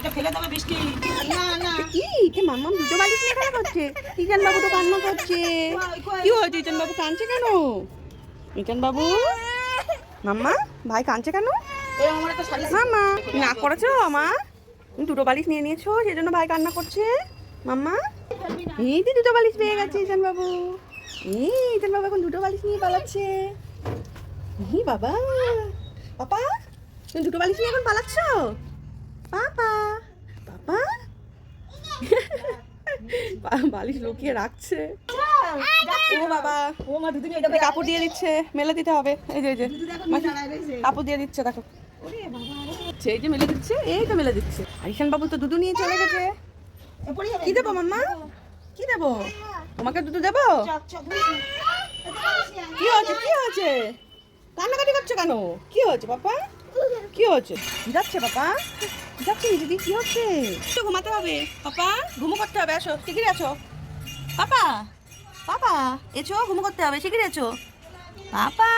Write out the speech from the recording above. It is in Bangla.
ওটা ফেলে দেবে বৃষ্টি। না না কি কে মাম্মা দুটো বালিশ নিয়ে খেলা করছে। ইজান বাবু তো কান্না করছে। কি হয়েছে ইজান বাবু কাঁদছে কেন? ইজান বাবু মাম্মা ভাই কাঁদছে কেন? এই আমার একটা শাড়ি মাম্মা না করেছো মা? তুমি দুটো বালিশ নিয়ে নিয়েছো সেই জন্য ভাই কান্না করছে। মাম্মা এই যে দুটো বালিশ পেয়ে গেছে ইজান বাবু। ইজান বাবু এখন দুটো বালিশ নিয়ে পালাচ্ছে। বাবা পাপা তুমি দুটো বালিশ নিয়ে এখন পালাচ্ছ? পাপা পাপা বালিশ লুকিয়ে রাখছে। ও বাবা ও মা দুদিন এই কাপড় দিয়ে দিচ্ছে মেলে দিতে হবে। এই যে কাপড় দিয়ে দিচ্ছে দেখো। সেই যে মেলে দিচ্ছে এই তো মেলে দিচ্ছে। আরিশান বাবু তো দুধু নিয়ে চলে গেছে। কি দেবো মাম্মা? কি দেবো? তোমাকে দুধ দেবো? কি হয়েছে কি হয়েছে? কান্নাকাটি করছো কেন? কি হয়েছে পাপা? কি হয়েছে? যাচ্ছে পাপা? যাচ্ছে দিদি কি হচ্ছে? তো ঘুমাতে হবে পাপা, ঘুমো করতে হবে। আসো শিগগিরই আছো পাপা। পাপা এসো ঘুমো করতে হবে শিগগিরই এসো পাপা।